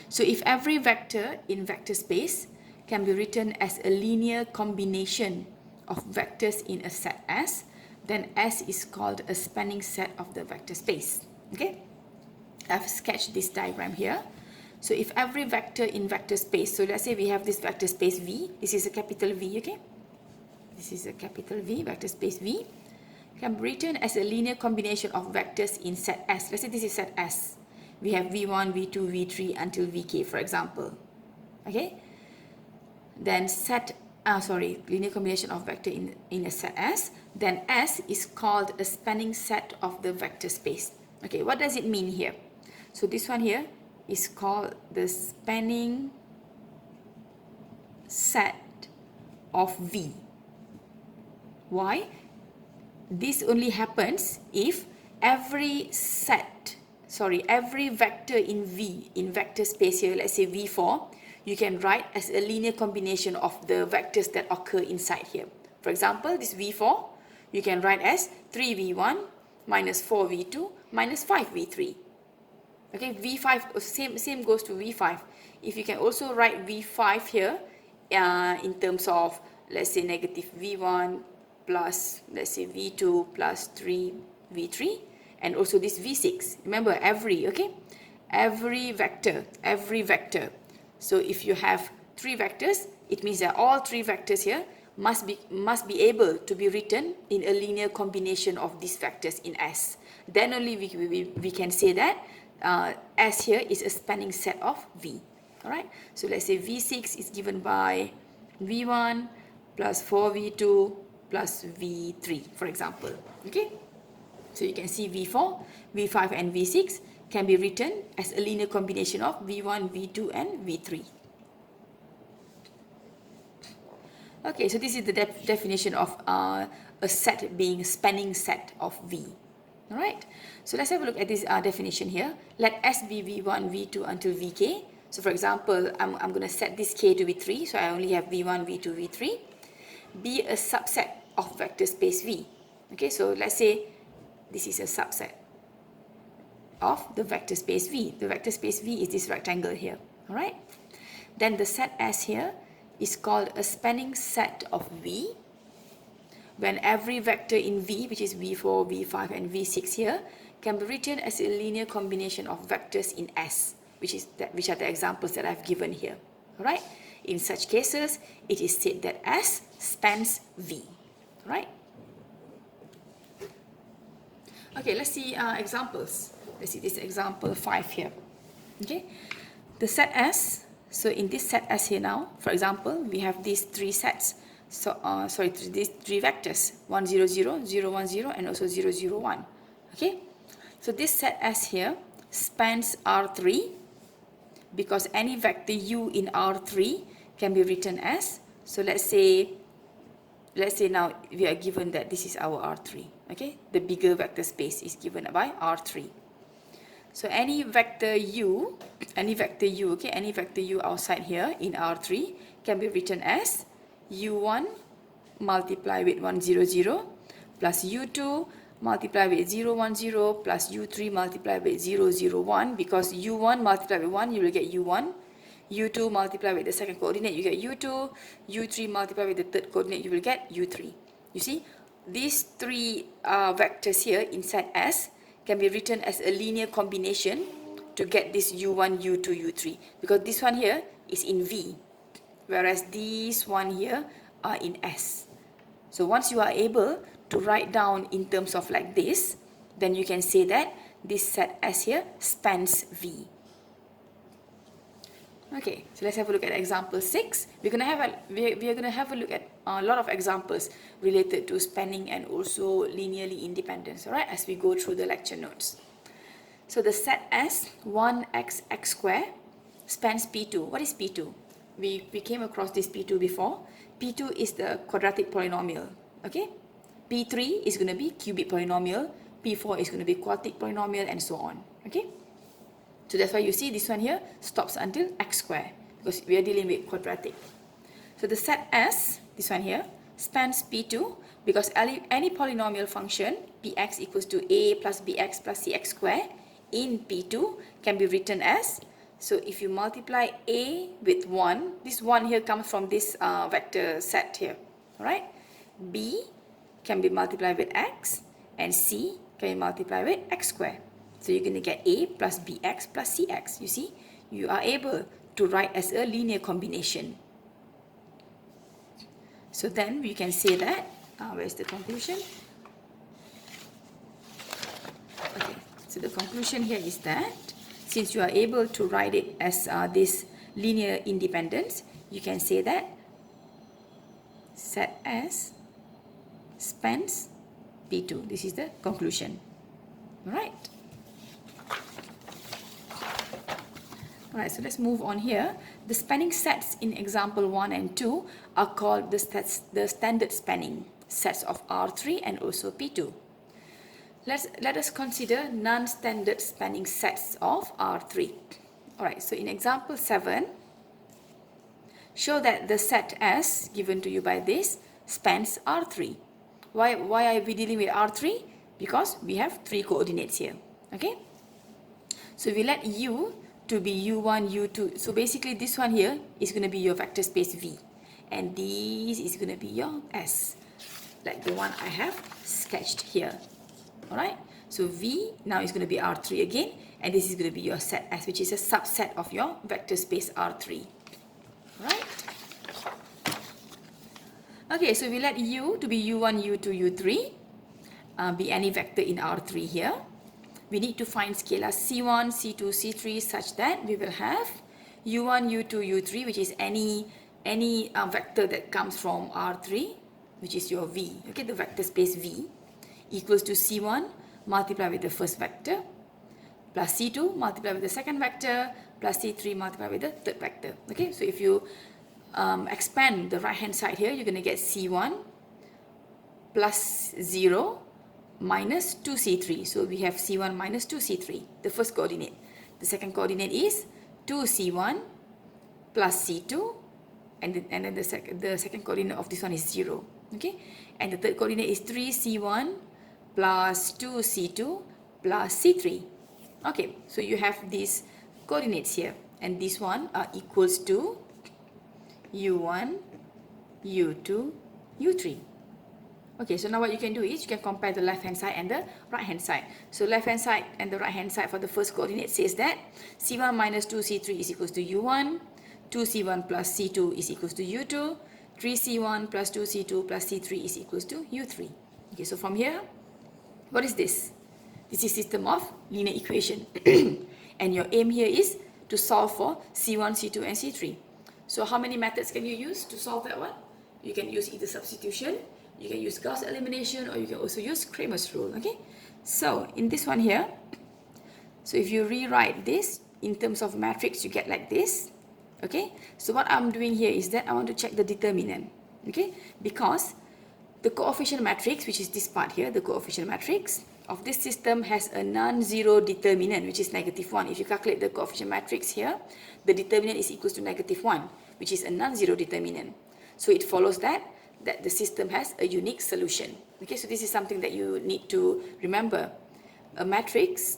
So if every vector in vector space can be written as a linear combination of vectors in a set S, then S is called a spanning set of the vector space. Okay, I've sketched this diagram here. So if every vector in vector space, so let's say we have this vector space V, this is a capital V, okay? This is a capital V, vector space V, can be written as a linear combination of vectors in set S. Let's say this is set S. We have V1, V2, V3 until Vk, for example. Okay? Then linear combination of vector in a set S. Then S is called a spanning set of the vector space. Okay, what does it mean here? So this one here is called the spanning set of V. Why? This only happens if every vector in V, in vector space here, let's say V4, you can write as a linear combination of the vectors that occur inside here. For example, this V4, you can write as 3V1 minus 4V2 minus 5V3. Okay, V5, same goes to V5. If you can also write V5 here in terms of, let's say, negative V1 plus, let's say, V2 plus 3V3, and also this V6. Remember, every vector. So if you have 3 vectors, it means that all 3 vectors here must be able to be written in a linear combination of these vectors in S. Then only we can say that S here is a spanning set of V. Alright, so let's say V6 is given by V1 plus 4V2 plus V3, for example. Okay, so you can see V4, V5 and V6 can be written as a linear combination of V1, V2 and V3. Okay, so this is the definition of a set being a spanning set of V. Alright, so let's have a look at this definition here. Let S be V1, V2 until Vk. So for example, I'm going to set this K to be 3, so I only have V1, V2, V3. Be a subset of vector space V. Okay, so let's say this is a subset of the vector space V. The vector space V is this rectangle here. Alright, then the set S here is called a spanning set of V when every vector in V, which is V4, V5 and V6 here, can be written as a linear combination of vectors in S, which are the examples that I've given here. Alright, in such cases, it is said that S spans V. Right? Okay, let's see examples. Let's see this example 5 here. Okay, the set S. So in this set S here now, for example, we have these 3 sets. So these 3 vectors: 1, 0, 0, 0, 1, 0, and also 0, 0, 1. Okay, so this set S here spans R3 because any vector U in R3 can be written as. So let's say now we are given that this is our R3. Okay, the bigger vector space is given by R3. So any vector U, okay, any vector U outside here in R3 can be written as U1 multiplied with 1, 0, 0 plus U2 multiplied with 0, 1, 0 plus U3 multiplied with 0, 0, 1, because U1 multiplied with 1, you will get U1. U2 multiplied with the second coordinate, you get U2. U3 multiplied with the third coordinate, you will get U3. You see, these 3 vectors here inside S can be written as a linear combination to get this U1, U2, U3, because this one here is in V, whereas these one here are in S. So once you are able to write down in terms of like this, then you can say that this set S here spans V. Okay, so let's have a look at example 6. We are going to have a look at a lot of examples related to spanning and also linearly independence, alright, as we go through the lecture notes. So the set S 1x x square spans P2. What is P2? We came across this P2 before. P2 is the quadratic polynomial. Okay, P3 is going to be cubic polynomial, P4 is going to be quartic polynomial, and so on. Okay, so that's why you see this one here stops until x square, because we are dealing with quadratic. So the set S, this one here, spans P2 because any polynomial function Px equals to a plus bx plus cx square in P2 can be written as, So if you multiply A with 1, this 1 here comes from this vector set here. Alright? B can be multiplied with x, and C can be multiplied with x squared. So you're going to get A plus BX plus CX. You see, you are able to write as a linear combination. So then we can say that, where's the conclusion? Okay, so the conclusion here is that since you are able to write it as this linear independence, you can say that set S spans P2. This is the conclusion. Alright. Alright, so let's move on here. The spanning sets in example 1 and 2 are called the standard spanning sets of R3 and also P2. Let us consider non-standard spanning sets of R3. Alright, so in example 7, show that the set S given to you by this spans R3. Why are we dealing with R3? Because we have 3 coordinates here. Okay? So we let U to be U1, U2. So basically this one here is going to be your vector space V. And this is going to be your S. Like the one I have sketched here. Alright? So V now is going to be R3 again. And this is going to be your set S, which is a subset of your vector space R3. Right? Okay, so we let U to be U1, U2, U3 be any vector in R3 here. We need to find scalar C1, C2, C3 such that we will have U1, U2, U3, which is any vector that comes from R3, which is your V. Okay, the vector space V equals to C1 multiplied with the first vector plus C2 multiplied with the second vector plus C3 multiplied with the third vector. Okay, so if you expand the right hand side here, you're going to get C1 plus 0 minus 2C3. So we have C1 minus 2C3, the first coordinate. The second coordinate is 2C1 plus C2, and then the second coordinate of this one is 0. Okay, and the third coordinate is 3C1 plus 2C2 plus C3. Okay, so you have these coordinates here, and this one are equals to U1, U2, U3. Okay, so now what you can do is you can compare the left hand side and the right hand side. So left hand side and the right hand side for the first coordinate says that C1 minus 2C3 is equals to U1, 2C1 plus C2 is equals to U2, 3C1 plus 2C2 plus C3 is equals to U3. Okay, so from here, what is this? This is system of linear equation. And your aim here is to solve for C1, C2 and C3. So how many methods can you use to solve that one? You can use either substitution, you can use Gauss elimination, or you can also use Cramer's rule. Okay, so in this one here, so if you rewrite this in terms of matrix, you get like this. Okay, so what I'm doing here is that I want to check the determinant. Okay, because the coefficient matrix, which is this part here, the coefficient matrix of this system has a non-zero determinant, which is -1. If you calculate the coefficient matrix here, the determinant is equals to -1, which is a non-zero determinant. So it follows that the system has a unique solution. Okay, so this is something that you need to remember. A matrix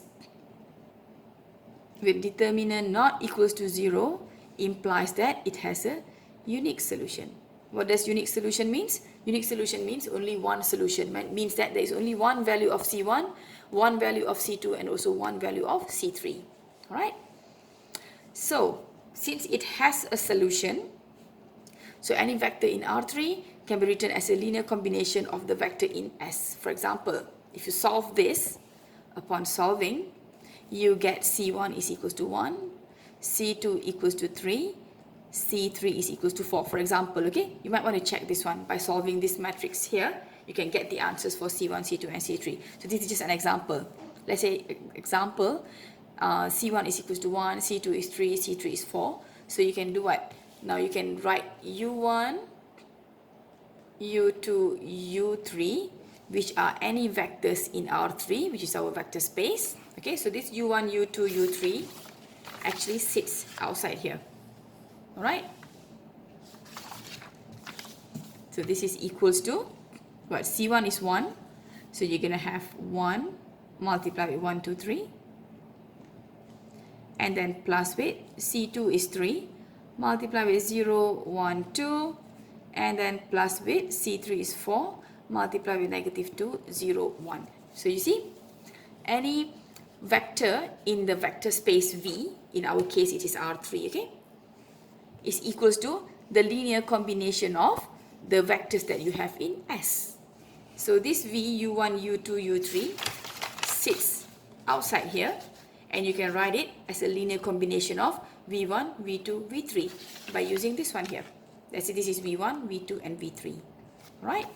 with determinant not equals to 0 implies that it has a unique solution. What does unique solution means? Unique solution means only one solution. Means that there is only one value of C1, one value of C2, and also one value of C3. Alright? So, since it has a solution, so any vector in R3 can be written as a linear combination of the vector in S. For example, if you solve this, upon solving, you get C1 is equals to 1, C2 equals to 3, C3 is equals to 4, for example. Okay, you might want to check this one. By solving this matrix here, you can get the answers for C1, C2 and C3. So this is just an example. Let's say example, C1 is equals to 1, C2 is 3, C3 is 4. So you can do what? Now you can write U1, U2, U3, which are any vectors in R3, which is our vector space. Okay, so this U1, U2, U3 actually sits outside here. Alright? So this is equals to what? C1 is 1. So you're going to have 1 multiplied with 1, 2, 3. and then plus with C2 is 3, multiply with 0, 1, 2, and then plus with C3 is 4, multiply with negative 2, 0, 1. So you see, any vector in the vector space V, in our case it is R3, okay, is equals to the linear combination of the vectors that you have in S. So this V, U1, U2, U3 sits outside here, and you can write it as a linear combination of V1, V2, V3 by using this one here. Let's say this is V1, V2, and V3, right?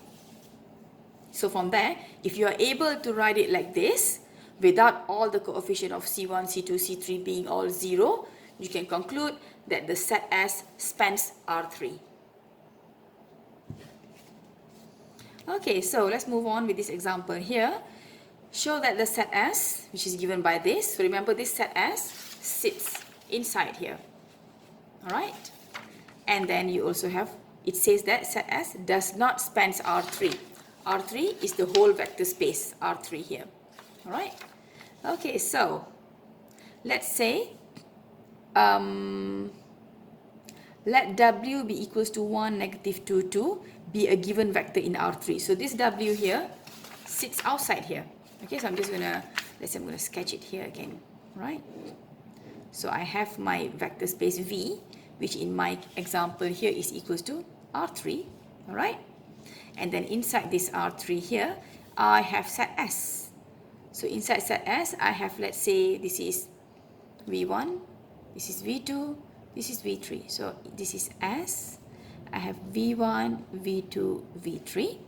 So from there, if you are able to write it like this, without all the coefficient of C1, C2, C3 being all 0, you can conclude that the set S spans R3. Okay, so let's move on with this example here. Show that the set S, which is given by this, so remember this set S sits inside here, alright? And then you also have, it says that set S does not span R3. R3 is the whole vector space, R3 here, alright? Okay, so let's say, let W be equals to 1, negative 2, 2 be a given vector in R3. So this W here sits outside here. Okay, so I'm just gonna, let's say I'm gonna sketch it here again, right? So I have my vector space V, which in my example here is equals to R3, all right? And then inside this R3 here, I have set S. So inside set S, I have, let's say, this is V1, this is V2, this is V3. So this is S, I have V1, V2, V3.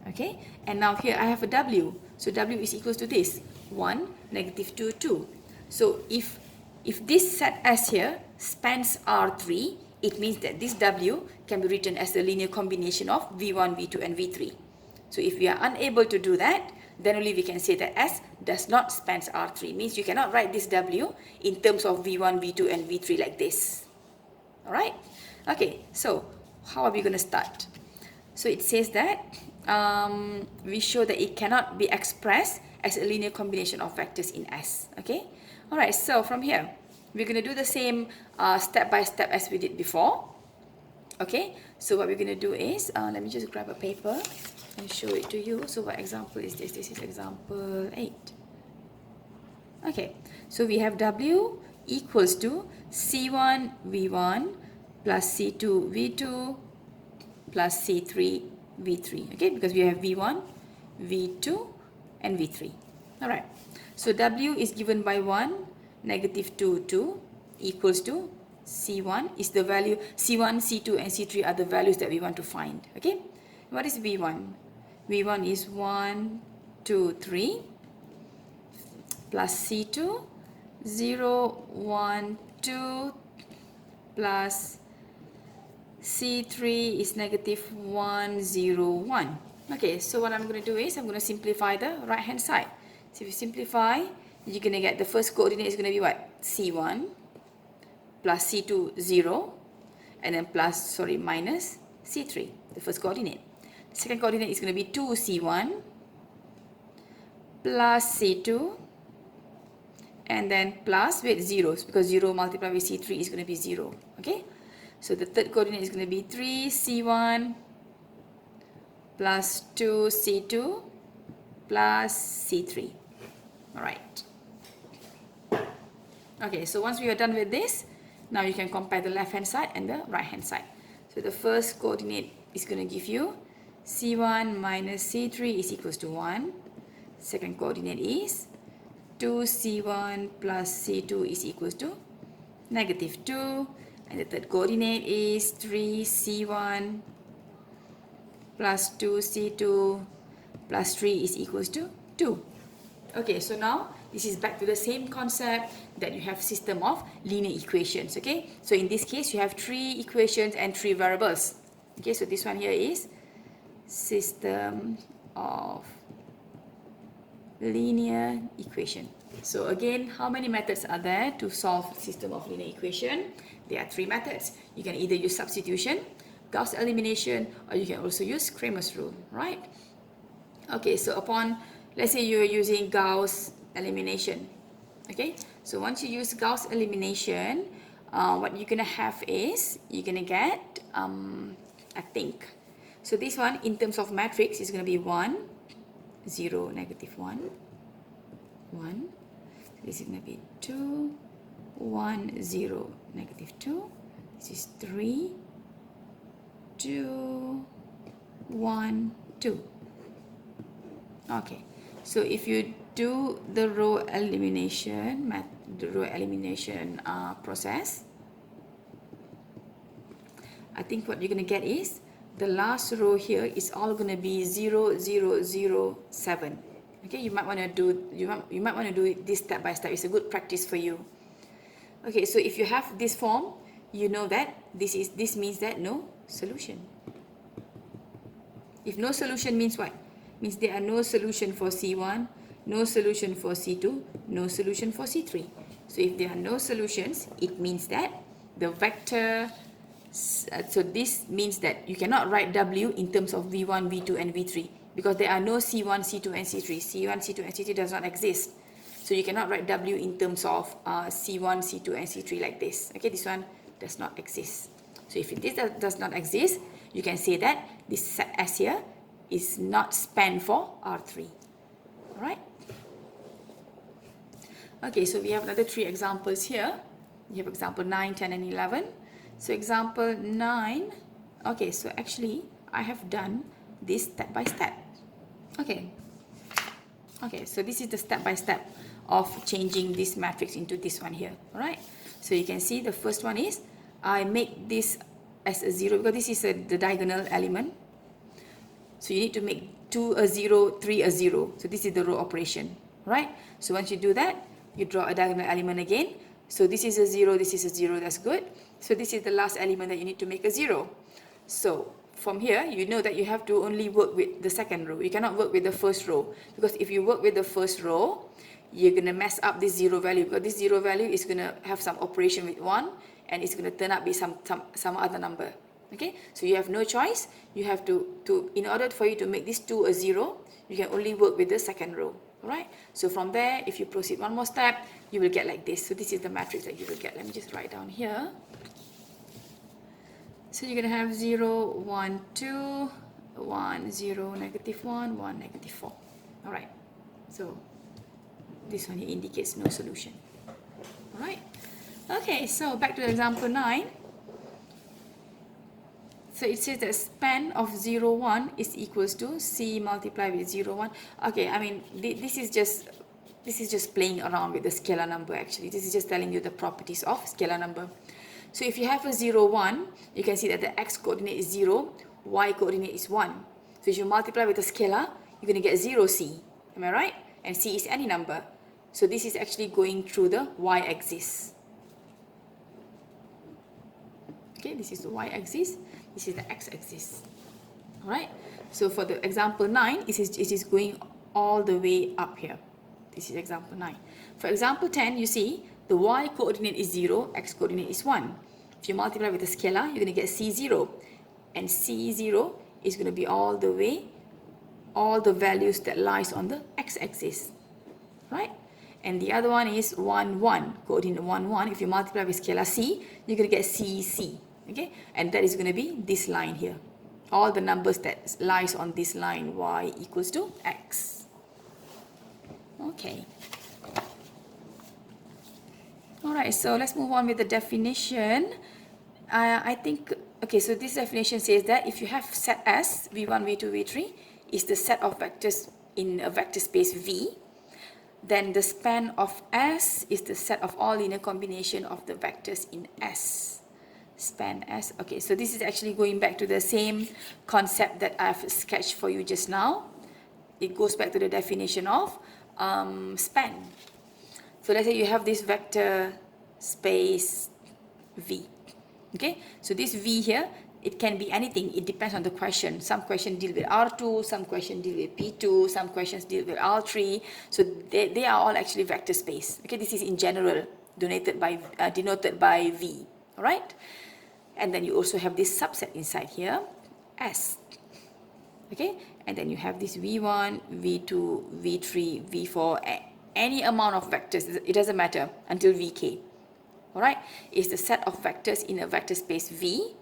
Okay, and now here I have a W. So W is equals to this, 1, negative 2, 2. So if this set S here spans R3, it means that this W can be written as the linear combination of V1, V2, and V3. So if we are unable to do that, then only we can say that S does not span R3. Means you cannot write this W in terms of V1, V2, and V3 like this. Alright? Okay, so how are we going to start? So it says that we show that it cannot be expressed as a linear combination of vectors in S. Okay? Alright, so from here, we're going to do the same step by step as we did before. Okay? So what we're going to do is, let me just grab a paper and show it to you. So what example is this? This is example 8. Okay, so we have W equals to C1 V1 plus C2 V2 plus C3 V3. Okay, because we have V1, V2, and V3. Alright, so W is given by 1, negative 2, 2 equals to C1 is the value, C1, C2, and C3 are the values that we want to find. Okay, what is V1? V1 is 1, 2, 3 plus C2, 0, 1, 2 plus C3 is negative 1, 0, 1. Okay, so what I'm going to do is I'm going to simplify the right hand side. So if you simplify, you're going to get the first coordinate is going to be what? C1 plus C2, 0, and then plus, sorry, minus C3, the first coordinate. The second coordinate is going to be 2C1 plus C2, and then plus with zeros, because 0 multiplied with C3 is going to be 0. Okay, so the third coordinate is going to be 3C1 plus 2C2 plus C3. Alright. Okay, so once we are done with this, now you can compare the left hand side and the right hand side. So the first coordinate is going to give you C1 minus C3 is equals to 1. Second coordinate is 2C1 plus C2 is equals to negative 2. And the third coordinate is 3C1 plus 2C2 plus 3 is equals to 2. Okay, so now this is back to the same concept that you have system of linear equations. Okay, so in this case you have 3 equations and 3 variables. Okay, so this one here is system of linear equation. So again, how many methods are there to solve system of linear equation? There are 3 methods. You can either use substitution, Gauss elimination, or you can also use Cramer's rule, right? Okay, so upon, let's say you're using Gauss elimination. Okay, So once you use Gauss elimination, what you're gonna have is you're gonna get I think. So this one in terms of matrix is gonna be 1, 0, negative 1, 1. This is gonna be 2, 1, 0, negative 2. This is 3, 2, 1, 2. Okay, so if you do the row elimination, process, I think what you're going to get is the last row here is all going to be 0, 0, 0, 7. Okay, you might want to do this step by step. It's a good practice for you. Okay, so if you have this form, you know that this means that no solution. If no solution means what? Means there are no solution for C1, no solution for C2, no solution for C3. So if there are no solutions, it means that the vector, so this means that you cannot write W in terms of V1, V2 and V3 because there are no C1, C2 and C3. C1, C2 and C3 does not exist. So you cannot write W in terms of C1, C2 and C3 like this. Okay, this one does not exist. So if this does not exist, you can say that this set S here is not span for R3. Alright? Okay, so we have another 3 examples here. You have example 9, 10 and 11. So example 9, okay, so actually I have done this step by step. Okay, so this is the step by step of changing this matrix into this one here. Alright, so you can see the first one is I make this as a 0 because this is the diagonal element. So you need to make 2 a 0, 3 a 0. So this is the row operation, right? So once you do that, you draw a diagonal element again. So this is a 0, this is a 0, that's good. So this is the last element that you need to make a 0. So from here, you know that you have to only work with the second row. You cannot work with the first row because if you work with the first row, you're going to mess up this 0 value because this 0 value is going to have some operation with 1 and it's going to turn out be some other number. Okay, so you have no choice. You have to in order for you to make this 2 a 0, you can only work with the second row. Alright, so from there, if you proceed one more step, you will get like this. So this is the matrix that you will get. Let me just write down here. So you're going to have 0, 1, 2, 1, 0, negative 1, 1, negative 4. Alright, so this one here indicates no solution. Alright, okay, so back to example 9. So it says that span of 0, 1 is equals to C multiplied with 0, 1. Okay, I mean, this is just playing around with the scalar number actually. This is just telling you the properties of scalar number. So if you have a 0, 1, you can see that the x coordinate is 0, y coordinate is 1. So if you multiply with a scalar, you're going to get 0c. Am I right? And c is any number. So this is actually going through the y-axis. Okay, this is the y-axis. This is the x-axis. Alright, so for the example 9, it is going all the way up here. This is example 9. For example 10, you see the y coordinate is 0, x coordinate is 1. If you multiply with a scalar, you're going to get C0. And C0 is going to be all the way, all the values that lies on the x-axis. Right? And the other one is 1, 1, coordinate 1, 1. If you multiply with scalar C, you're going to get CC. Okay, and that is going to be this line here. All the numbers that lies on this line, y equals to x. Okay. Alright, so let's move on with the definition. I think, okay, so this definition says that if you have set S, V1, V2, V3, is the set of vectors in a vector space V, then the span of S is the set of all linear combination of the vectors in S. Span S. Okay, so this is actually going back to the same concept that I've sketched for you just now. It goes back to the definition of span. So let's say you have this vector space V. Okay, so this V here, it can be anything. It depends on the question. Some questions deal with R2, some questions deal with P2, some questions deal with R3. So they are all actually vector space. Okay, this is in general denoted by V. All right. And then you also have this subset inside here, S. Okay, and then you have this V1, V2, V3, V4, any amount of vectors, it doesn't matter, until Vk. Alright, is the set of vectors in a vector space V,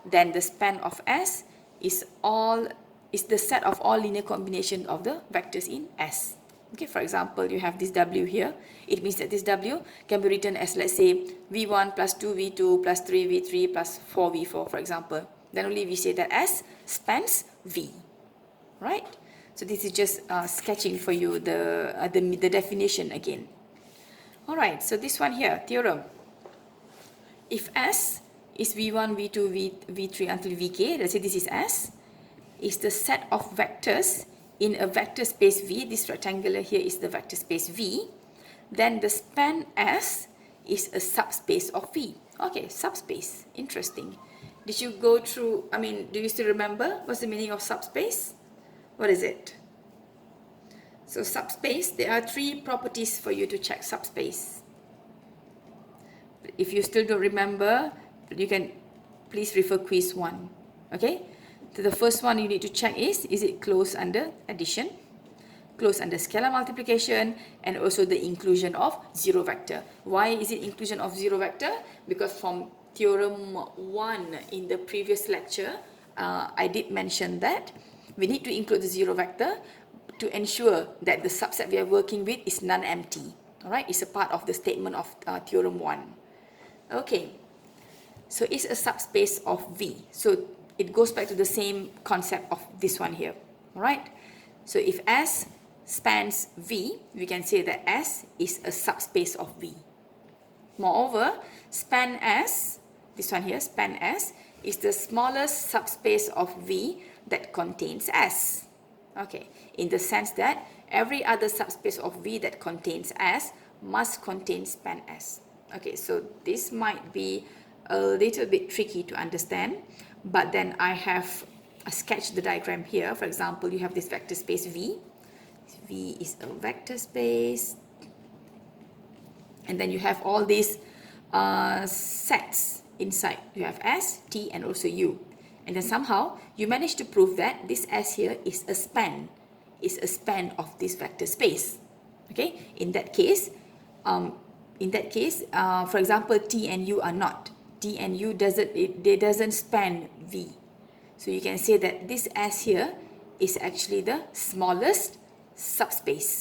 then the span of S is the set of all linear combinations of the vectors in S. Okay, for example, you have this W here. It means that this W can be written as, let's say, V1 plus 2V2 plus 3V3 plus 4V4, for example. Then only we say that S spans V. Right? So this is just sketching for you the definition again. Alright, so this one here, theorem. If S is V1, V2, V3 until Vk, let's say this is S, is the set of vectors in a vector space V, this rectangular here is the vector space V, then the span S is a subspace of V. Okay, subspace, interesting. Did you go through, do you still remember what's the meaning of subspace? What is it? So subspace, there are 3 properties for you to check subspace. If you still don't remember, you can please refer quiz 1. Okay? So the first one you need to check is it closed under addition, closed under scalar multiplication, and also the inclusion of zero vector. Why is it inclusion of zero vector? Because from theorem 1 in the previous lecture, I did mention that we need to include the zero vector to ensure that the subset we are working with is non-empty. Alright, it's a part of the statement of theorem 1. Okay, so it's a subspace of V. So it goes back to the same concept of this one here. Alright, so if S spans V, we can say that S is a subspace of V. Moreover, span S, this one here, span S, is the smallest subspace of V that contains S. Okay, in the sense that every other subspace of V that contains S must contain span S. Okay, so this might be a little bit tricky to understand, but then I have sketched the diagram here. For example, you have this vector space V. V is a vector space, and then you have all these sets inside. You have S, T, and also U. And then somehow you manage to prove that this S here is a span of this vector space. Okay, in that case, for example, T and U are not. T and U doesn't span V. So you can say that this S here is actually the smallest subspace.